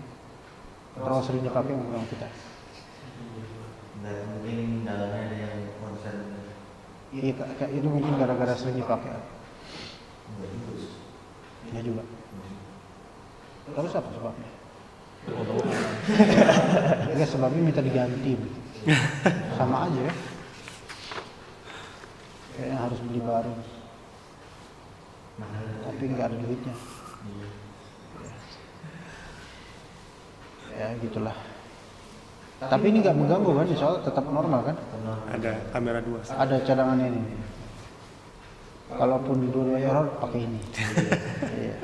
Terlalu sering dipakai orang kita. Nggak, mungkin dalamnya ada yang konsen. Itu mungkin gara-gara sering dipakai. Nggak bagus. Ya juga. Terus apa sebabnya? Ya sebabnya minta diganti. Sama aja ya. Kayaknya harus beli baru. Tapi nggak ada duitnya. Ya gitulah. Tapi ini nggak mengganggu kan? Soalnya tetap normal kan? Ada kamera 2. Ada cadangan ini. Kalaupun dua error pakai ini. Iya.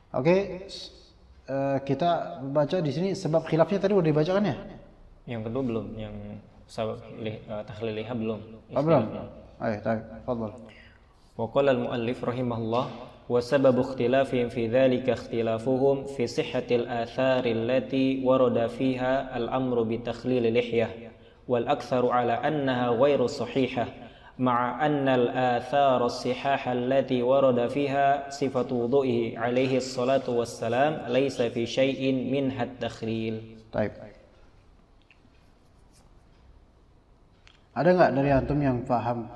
Oke, kita baca di sini sebab khilafnya tadi udah dibacakan ya? Yang kedua belum, yang sabab takhlil liha belum. Oh, belum. Ayo, tafadhal. Wa qala al-muallif rahimahullah wa sababu ikhtilafihim fi dhalika ikhtilafuhum fi sihhatil athari allati warada fiha al-amru bi takhlil lihyah wal aktharu ala annaha ghairu sahihah مع أن الآثار الصحاح التي ورد فيها صفة وضوئه عليه الصلاة والسلام ليس في شيء منها التخليل. Baik. Ada nggak dari antum yang paham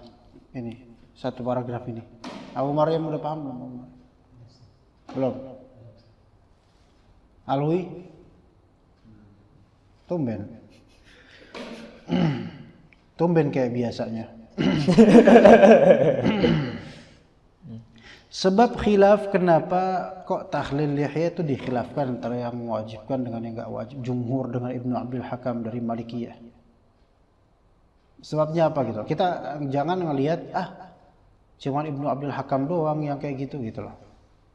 ini satu paragraf ini? Abu Maryam udah paham belum? Belum. Alwi? Tumben. Tumben kayak biasanya. Sebab khilaf kenapa kok takhlil lihya itu dikhilafkan antara yang mewajibkan dengan yang enggak wajib. Jumhur dengan Ibnu Abdul Hakam dari Malikiyah. Sebabnya apa gitu? Kita jangan ngelihat cuma Ibnu Abdul Hakam doang yang kayak gitu loh.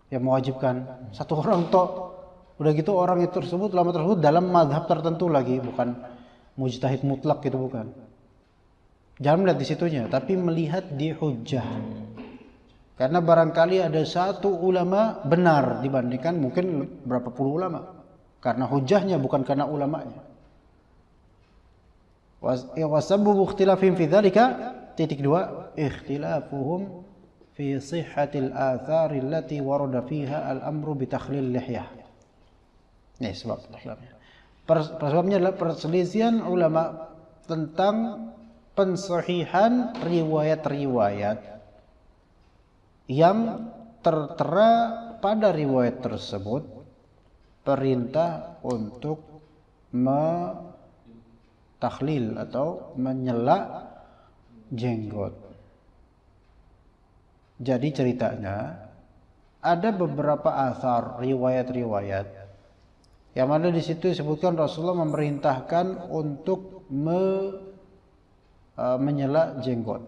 Yang mewajibkan satu orang tok. Udah gitu orang itu ulama tersebut dalam mazhab tertentu lagi, bukan mujtahid mutlak gitu, bukan. Jangan melihat di situnya, tapi melihat di hujjah. Karena barangkali ada satu ulama benar dibandingkan mungkin berapa puluh ulama. Karena hujjahnya bukan karena ulamanya. Wasabbu ikhtilafihim fi dzalika titik 2 ikhtilafuhum fi sihhatil athari allati warada fiha al-amru bi takhlil lihyah. Ini sebab khilafnya. Sebabnya adalah perselisihan ulama tentang pensahihan riwayat-riwayat yang tertera pada riwayat tersebut perintah untuk takhlil atau menyela jenggot. Jadi ceritanya ada beberapa athar riwayat-riwayat yang mana di situ disebutkan Rasulullah memerintahkan untuk menyela jenggot.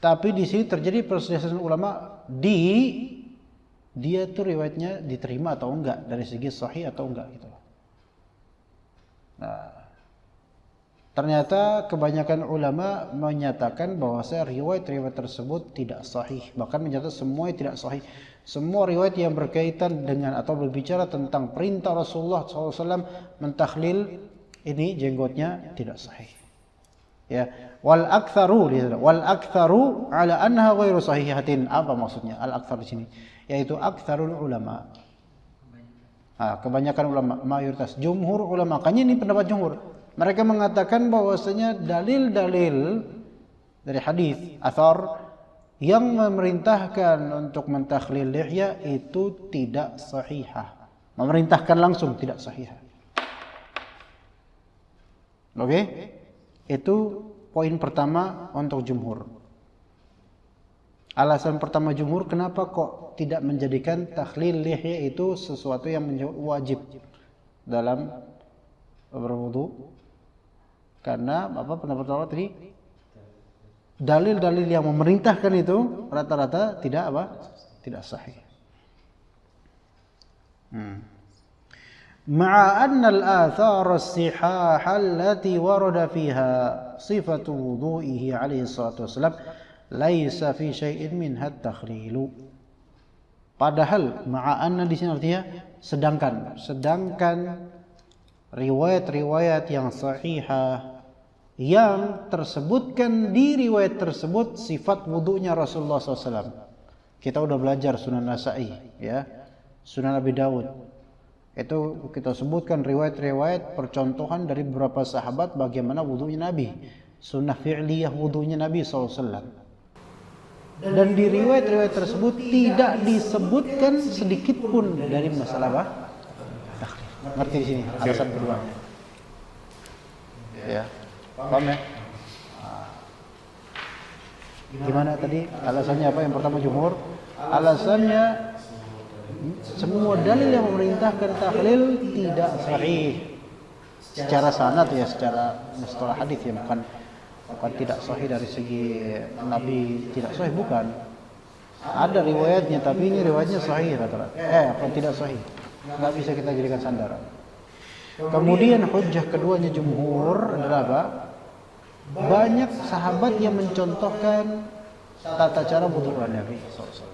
Tapi di sini terjadi perselisihan ulama dia tuh riwayatnya diterima atau enggak, dari segi sahih atau enggak gitu. Nah, ternyata kebanyakan ulama menyatakan bahwa riwayat-riwayat tersebut tidak sahih, bahkan menyatakan semuanya tidak sahih. Semua riwayat yang berkaitan dengan atau berbicara tentang perintah Rasulullah SAW mentakhlil ini jenggotnya tidak sahih. Ya, wal aktsaru ala annaha ghairu sahihatin. Apa maksudnya al aktsar di sini? Yaitu aktsarul ulama. Kebanyakan ulama, mayoritas, jumhur ulama. Makanya ini pendapat jumhur. Mereka mengatakan bahwasanya dalil-dalil dari hadis, athar yang memerintahkan untuk mentakhlil lihya itu tidak sahihah. Memerintahkan langsung tidak sahihah. Oke? Itu poin pertama untuk jumhur. Alasan pertama jumhur kenapa kok tidak menjadikan takhlil lihya itu sesuatu yang wajib dalam berwudu? Karena pendapat pertama tadi dalil-dalil yang memerintahkan itu rata-rata tidak sahih. Ma'a anna al-athar as-sihah allati warada fiha sifatu wudu'ihi alaihi salatu wassalam laisa fi syai'in minha at-takhlil. Padahal ma'a anna di sini artinya sedangkan riwayat-riwayat yang sahihah yang tersebutkan di riwayat tersebut sifat wudunya Rasulullah SAW. Kita udah belajar Sunan Nasa'i, ya, Sunan Abi Dawud. Itu kita sebutkan riwayat-riwayat percontohan dari beberapa sahabat bagaimana wudunya Nabi, sunnah fi'liyah wudunya Nabi SAW. Dan di riwayat-riwayat tersebut tidak disebutkan sedikit pun dari masalah takhlil. Ngerti di sini alasan kedua. Ya. Paham ya? Gimana tadi? Alasannya apa? Yang pertama jumhur, alasannya semua dalil yang memerintahkan takhlil tidak sahih secara sanad, ya, secara mustalah hadis, ya, bukan tidak sahih dari segi Nabi tidak sahih, bukan. Ada riwayatnya tapi ini riwayatnya sahih rata-rata. Tidak sahih. Enggak bisa kita jadikan sandaran. Kemudian hujjah keduanya jumhur adalah apa? Banyak sahabat yang mencontohkan tata cara wudu Nabi SAW.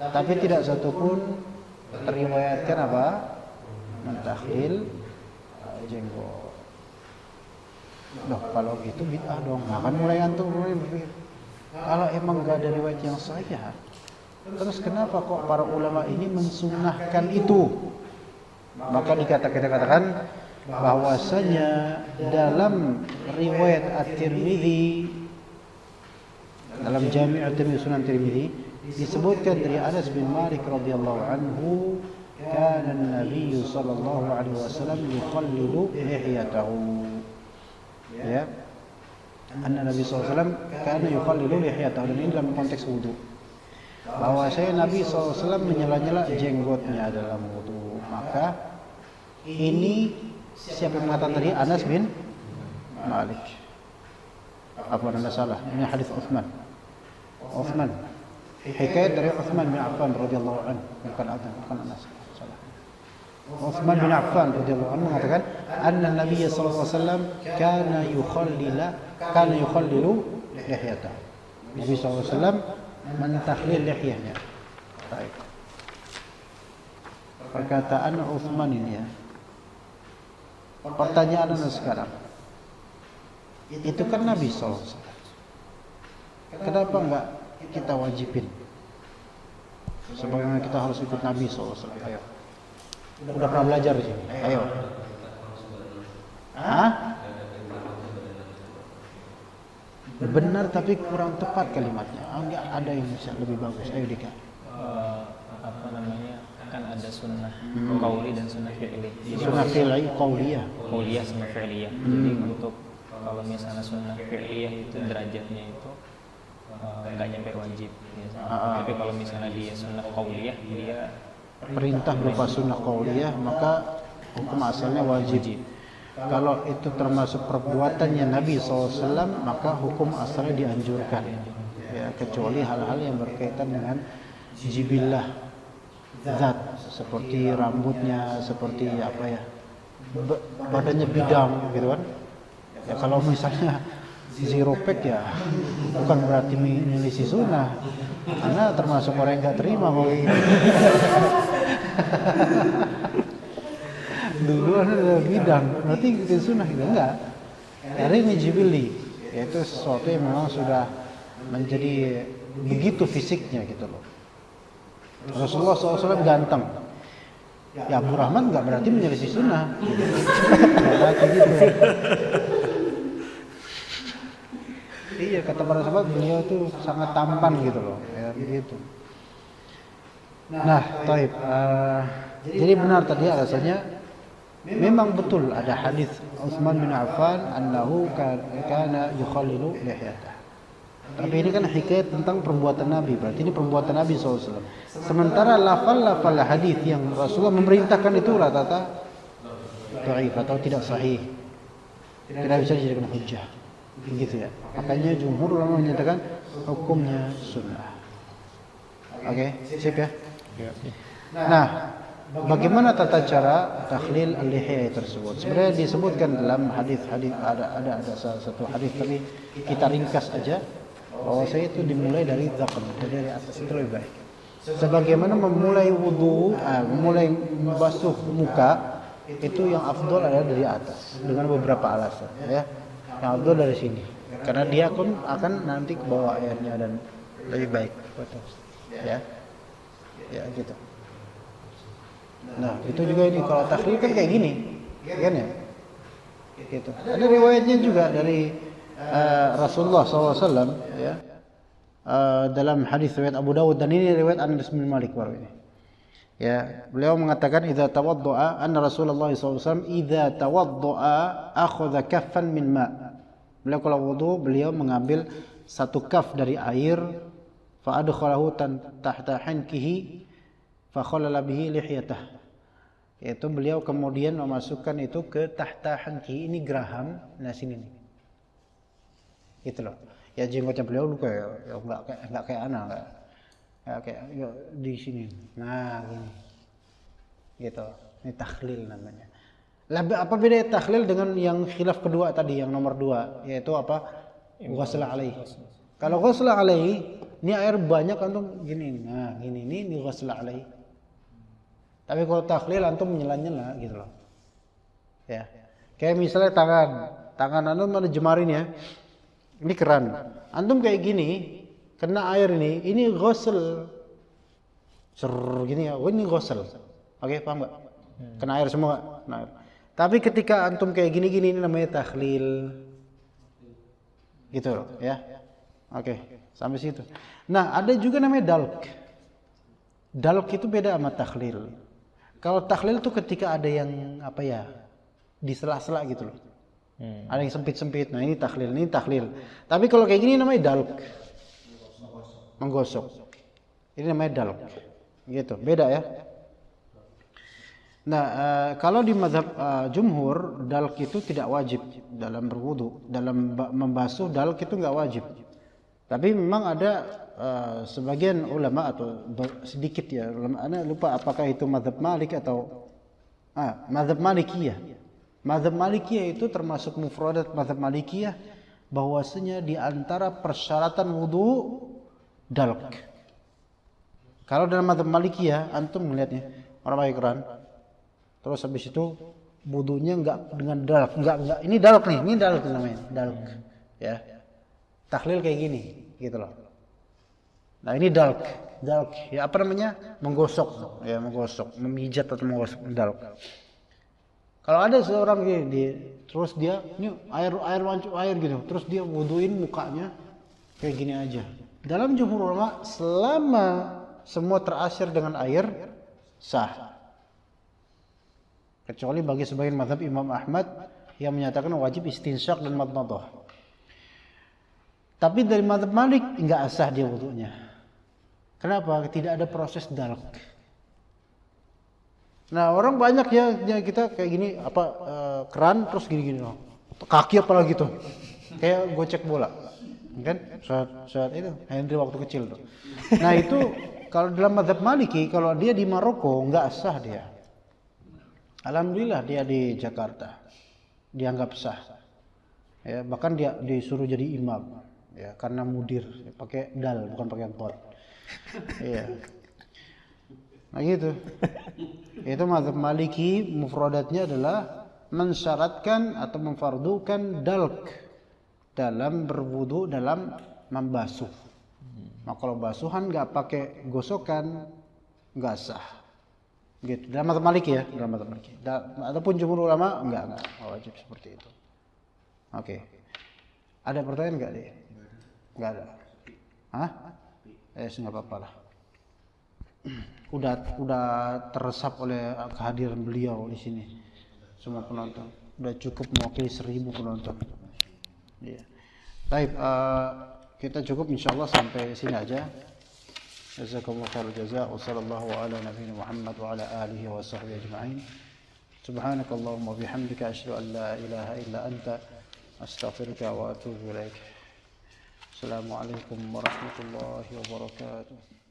Tapi tidak satupun teriwayatkan mentakhlil jenggot. Loh, kalau gitu bid'ah dong. Kan mulai berpikir, kalau emang enggak ada riwayat yang sahih, terus kenapa kok para ulama ini mensunnahkan itu? Maka kita katakan bahwasanya dalam riwayat At-Tirmidzi, dalam Jami' At-Tirmidzi, Sunan Tirmidzi, disebutkan dari Anas bin Malik radhiyallahu anhu, kana an-nabiy sallallahu alaihi wasallam yukhallilu lihiyatahu. Ya. Anna Nabi sallallahu alaihi wasallam kana yukhallilu lihiyatahu, dan ini dalam konteks wudu. Bahwa Nabi SAW menyela-nyela jenggotnya dalam wudu. Maka ini siapa yang mengatakan tadi? Anas bin Malik. Apa anda salah? Ini hadis Utsman. Hikayat dari Utsman bin Affan radhiyallahu anhu, bukan Anas. Salah. Utsman bin Affan radhiyallahu anhu mengatakan, anna Nabi sallallahu alaihi wasallam kana yukhallilu lihyatahu. Nabi sallallahu alaihi wasallam mentakhlil lihyahnya. Baik. Perkataan Utsman ini ya. Pertanyaan anda sekarang, itu kan Nabi SAW. Kenapa enggak kita wajibin? Sebagaimana kita harus ikut Nabi SAW. Ayo. Udah pernah belajar di sini. Ayo. Hah? Benar tapi kurang tepat kalimatnya. Enggak ada yang bisa lebih bagus. Ayo Dika. Apa namanya? Kan ada sunnah qauli dan sunnah fi'li. Sunnah fi'li qauliyah. Qauliyah sama fi'liyah. Jadi untuk kalau misalnya sunnah fi'liyah itu derajatnya itu enggak nyampe wajib biasanya. Tapi kalau misalnya dia sunnah qauliyah, dia perintah berupa sunnah qauliyah, maka hukum asalnya wajib. Kalau itu termasuk perbuatannya Nabi SAW, maka hukum asalnya dianjurkan. Ya, kecuali hal-hal yang berkaitan dengan jibillah zat, seperti rambutnya, seperti apa ya, badannya bidang gitu kan. Ya kalau misalnya zero pack ya bukan berarti menyelisih sunnah, karena termasuk orang yang nggak terima kalau gitu. Dulu ada bidang, berarti itu sunnah gitu enggak? Hari ini jibili, yaitu sesuatu yang memang sudah menjadi begitu fisiknya gitu loh. Rasulullah SAW ganteng, ya Abu Rahman nggak berarti menyelisih sunnah, nggak berarti gitu. Iya, kata para sahabat beliau itu sangat tampan gitu loh, ya begitu. Nah, taib. Jadi benar tadi alasannya. Memang betul ada hadis Utsman bin Affan annahu kana yukhallilu lihyatah. Tapi ini kan hikayat tentang perbuatan Nabi, berarti ini perbuatan Nabi SAW. Sementara lafal hadis yang Rasulullah memerintahkan itu rata-rata dhaif atau tidak sahih, tidak bisa dijadikan hujjah, begitu ya. Makanya jumhur ulama menyatakan hukumnya sunnah. Oke, sip ya. Nah, bagaimana tata cara takhlil al-lihya tersebut? Sebenarnya disebutkan dalam hadis ada satu hadis, tapi kita ringkas aja. Bahwa saya itu dimulai dari dzaqn, dari atas itu lebih baik. Sebagaimana memulai wudu, memulai membasuh muka itu yang afdol adalah dari atas dengan beberapa alasan, ya. Yang afdol dari sini, karena dia akan nanti ke bawah airnya dan lebih baik, ya, ya gitu. Nah, itu juga ini kalau takhlil kan kayak gini, kan ya? Gitu. Ada riwayatnya juga dari Rasulullah SAW, ya, dalam hadis riwayat Abu Dawud, dan ini riwayat Anas bin Malik baru ini. Ya, beliau mengatakan idza tawaddaa, anna Rasulullah SAW idza tawaddaa akhadha kaffan min ma'. Beliau kalau wudu beliau mengambil satu kaf dari air, fa adkhalahu tahta hankihi fa khalala bihi lihyatah. Yaitu beliau kemudian memasukkan itu ke tahta hankihi, ini geraham, nah sini nih. Gitu loh. Ya jenggotnya beliau lu kayak enggak kayak anak, enggak kayak ya, di sini. Nah, gini. Gitu. Ini takhlil namanya. Apa beda takhlil dengan yang khilaf kedua tadi, yang nomor 2, yaitu apa? Ghusl alaihi. Kalau ghusl alaihi, ini air banyak antum gini. Nah, gini ini ghusl alaihi. Tapi kalau takhlil antum nyela-nyela gitu loh. Ya. Kayak misalnya tangan antum ada jemari nih ya. Ini keran. Antum kayak gini, kena air ini ghusl. Gini ya. Oh, ini ghusl. Oke, paham enggak? Kena air semua enggak? Kena air. Tapi ketika antum kayak gini ini namanya takhlil. Gitu loh, ya. Oke, sampai situ. Nah, ada juga namanya dalk. Dalk itu beda sama takhlil. Kalau takhlil itu ketika ada yang apa ya, di sela-sela gitu loh. Ada yang sempit-sempit. Nah, ini takhlil. Tapi kalau kayak gini namanya dalk. Menggosok. Ini namanya dalk. Gitu, beda ya. Nah, kalau di mazhab jumhur, dalk itu tidak wajib dalam berwudu. Dalam membasuh, dalk itu nggak wajib. Tapi memang ada sebagian ulama atau sedikit ya ulama, ana lupa apakah itu mazhab Malik atau mazhab Malikiyah. Mazhab Malikiyah itu termasuk mufradat mazhab Malikiyah, bahwasanya di antara persyaratan wudu dalk. Kalau dalam mazhab Malikiyah antum melihatnya orang pakai keran, terus habis itu wudunya enggak dengan dalk, enggak ini dalk nih, ini dalk namanya, dalk. Ya. Takhlil kayak gini, gitu loh. Nah, ini dalk. Ya apa namanya? Menggosok, ya menggosok, memijat atau menggosok, dalk. Kalau ada seorang terus dia ini air gitu, terus dia wuduin mukanya kayak gini aja. Dalam jumhur ulama, selama semua terasir dengan air, sah. Kecuali bagi sebagian mazhab Imam Ahmad yang menyatakan wajib istinsyak dan madmadah. Tapi dari mazhab Malik enggak sah dia wudunya. Kenapa? Tidak ada proses dalk. Nah, orang banyak ya kita kayak gini keran terus gini loh. Kaki apalagi tuh. Kayak gocek bola. Kan? Saat itu Henry waktu kecil tuh. Nah, itu kalau dalam mazhab Maliki, kalau dia di Maroko enggak sah dia. Alhamdulillah dia di Jakarta. Dianggap sah. Ya, bahkan dia disuruh jadi imam. Ya, karena mudir pakai dal bukan pakai dot. Iya. Nah gitu. Itu mazhab Maliki, mufradatnya adalah mensyaratkan atau memfardukan dalk dalam berwudu, dalam membasuh. Nah, kalau basuhan nggak pakai gosokan nggak sah. Gitu. Dalam mazhab Maliki ya, dalam mazhab Maliki. Adapun jumhur ulama nggak wajib seperti itu. Oke. Ada pertanyaan nggak deh? Nggak ada. Hah? Nggak apa-apa lah. Udah teresap oleh kehadiran beliau di sini. Semua penonton. Udah cukup mewakili 1000 penonton. Iya. Baik, kita cukup insyaallah sampai sini aja. Jazakumullahu khairal jazaa wa sallallahu ala nabiyina Muhammad wa ala alihi wa sahbihi ajma'in. Subhanakallahumma wa bihamdika asyhadu an la ilaha illa anta astaghfiruka wa atubu ilaik. Assalamualaikum warahmatullahi wabarakatuh.